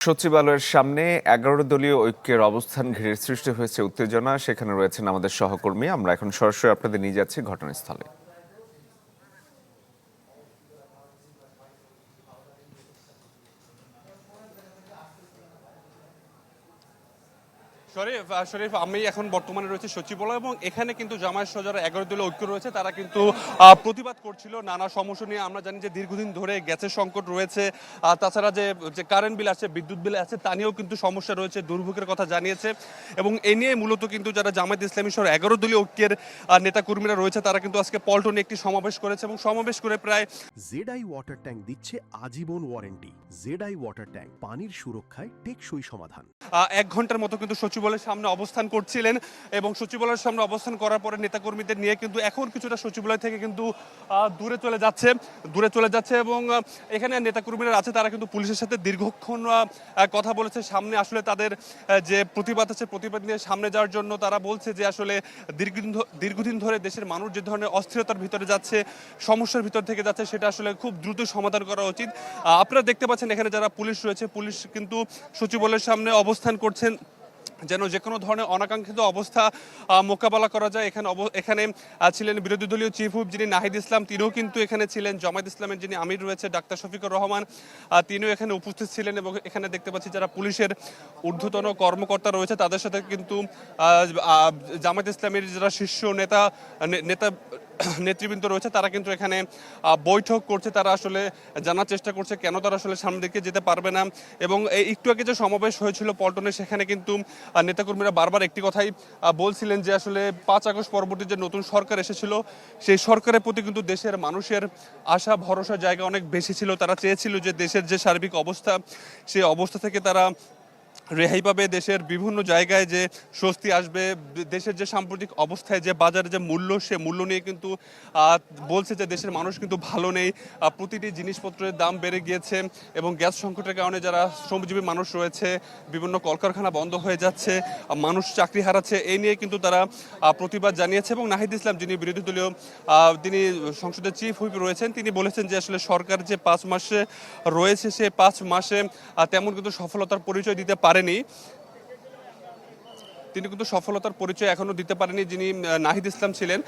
সচিবালয়ের সামনে ১১ দলীয় ঐক্যের অবস্থান ঘিরে সৃষ্টি হয়েছে উত্তেজনা। সেখানে রয়েছেন আমাদের সহকর্মী। আমরা এখন সরাসরি আপনাদের নিয়ে যাচ্ছি ঘটনাস্থলে। শরীফ, আমি এখন বর্তমানে রয়েছে সচিবালয় এবং এখানে কিন্তু জামায়াত সহ যারা ১১ দলীয় ঐক্য রয়েছে তারা কিন্তু প্রতিবাদ করছিল নানা সমস্যা নিয়ে। আমরা জানি যে দীর্ঘদিন ধরে গ্যাসের সংকট রয়েছে, তাছাড়া যে কারেন্ট বিল আছে, বিদ্যুৎ বিল আছে, তা নিয়েও কিন্তু সমস্যা রয়েছে, দুর্ভোগের কথা জানিয়েছে। এবং এ নিয়ে মূলত কিন্তু যারা জামায়াত ইসলামী সহ ১১ দলীয় ঐক্যের নেতাকর্মীরা রয়েছে তারা কিন্তু আজকে পল্টনে একটি সমাবেশ করেছে এবং সমাবেশ করে প্রায় জেডআই ওয়াটার ট্যাঙ্ক দিচ্ছে আজীবন ওয়ারেন্টি। জেডআই ওয়াটার ট্যাঙ্ক, পানির সুরক্ষায় টেকসই সমাধান। ১ ঘন্টার মতো কিন্তু সচিবালয়ের সামনে অবস্থান করছিলেন এবং সচিবালয়ের সামনে অবস্থান করার পরে নেতাকর্মীদের নিয়ে কিন্তু এখন কিছুটা সচিবালয় থেকে কিন্তু দূরে চলে যাচ্ছে এবং এখানে নেতাকর্মীরা আছে তারা কিন্তু পুলিশের সাথে দীর্ঘক্ষণ কথা বলেছে। সামনে আসলে তাদের যে প্রতিবাদ আছে, প্রতিবাদ নিয়ে সামনে যাওয়ার জন্য তারা বলছে যে আসলে দীর্ঘদিন ধরে দেশের মানুষ যে ধরনের অস্থিরতার ভিতরে যাচ্ছে, সমস্যার ভিতর থেকে যাচ্ছে, সেটা আসলে খুব দ্রুত সমাধান করা উচিত। আপনারা দেখতে পাচ্ছেন এখানে যারা পুলিশ রয়েছে, পুলিশ কিন্তু সচিবালয়ের সামনে অবস্থান করছেন যেন যে কোনো ধরনের অনাকাঙ্ক্ষিত অবস্থা মোকাবেলা করা যায়। এখানে ছিলেন বিরোধী দলীয় চিফ হুইপ যিনি নাহিদ ইসলাম, তিনিও কিন্তু এখানে ছিলেন। জামায়াত ইসলামের যিনি আমির রয়েছে ডাক্তার শফিকুর রহমান, তিনিও এখানে উপস্থিত ছিলেন এবং এখানে দেখতে পাচ্ছি যারা পুলিশের ঊর্ধ্বতন কর্মকর্তা রয়েছে তাদের সাথে কিন্তু জামায়াত ইসলামের যারা শীর্ষ নেতৃবৃন্দ রয়েছে তারা কিন্তু এখানে বৈঠক করছে। তারা আসলে জানার চেষ্টা করছে কেন তারা আসলে সামনের দিকে যেতে পারবে না। এবং একটু আগে যে সমাবেশ হয়েছিল পল্টনে, সেখানে কিন্তু নেতাকর্মীরা বারবার একটি কথাই বলছিলেন যে আসলে ৫ আগস্ট পরবর্তী যে নতুন সরকার এসেছিল সেই সরকারের প্রতি কিন্তু দেশের মানুষের আশা ভরসার জায়গা অনেক বেশি ছিল। তারা চেয়েছিল যে দেশের যে সার্বিক অবস্থা, সেই অবস্থা থেকে তারা রেহাই পাবে, দেশের বিভিন্ন জায়গায় যে স্বস্তি আসবে, দেশের যে সাম্প্রতিক অবস্থায় যে বাজারে যে মূল্য, সে মূল্য নিয়ে কিন্তু বলছে যে দেশের মানুষ কিন্তু ভালো নেই। প্রতিটি জিনিসপত্রের দাম বেড়ে গিয়েছে এবং গ্যাস সংকটের কারণে যারা শ্রমজীবী মানুষ রয়েছে, বিভিন্ন কলকারখানা বন্ধ হয়ে যাচ্ছে, মানুষ চাকরি হারাচ্ছে, এই নিয়ে কিন্তু তারা প্রতিবাদ জানিয়েছে। এবং নাহিদ ইসলাম যিনি বিরোধী দলীয় তিনি সংসদের চিফ হুইপ রয়েছেন, তিনি বলেছেন যে আসলে সরকার যে ৫ মাসে রয়েছে সে ৫ মাসে তেমন কিন্তু সফলতার পরিচয় দিতে পারেনি। তিনি কিন্তু সফলতার পরিচয় এখনো দিতে পারেনি যিনি নাহিদ ইসলাম ছিলেন।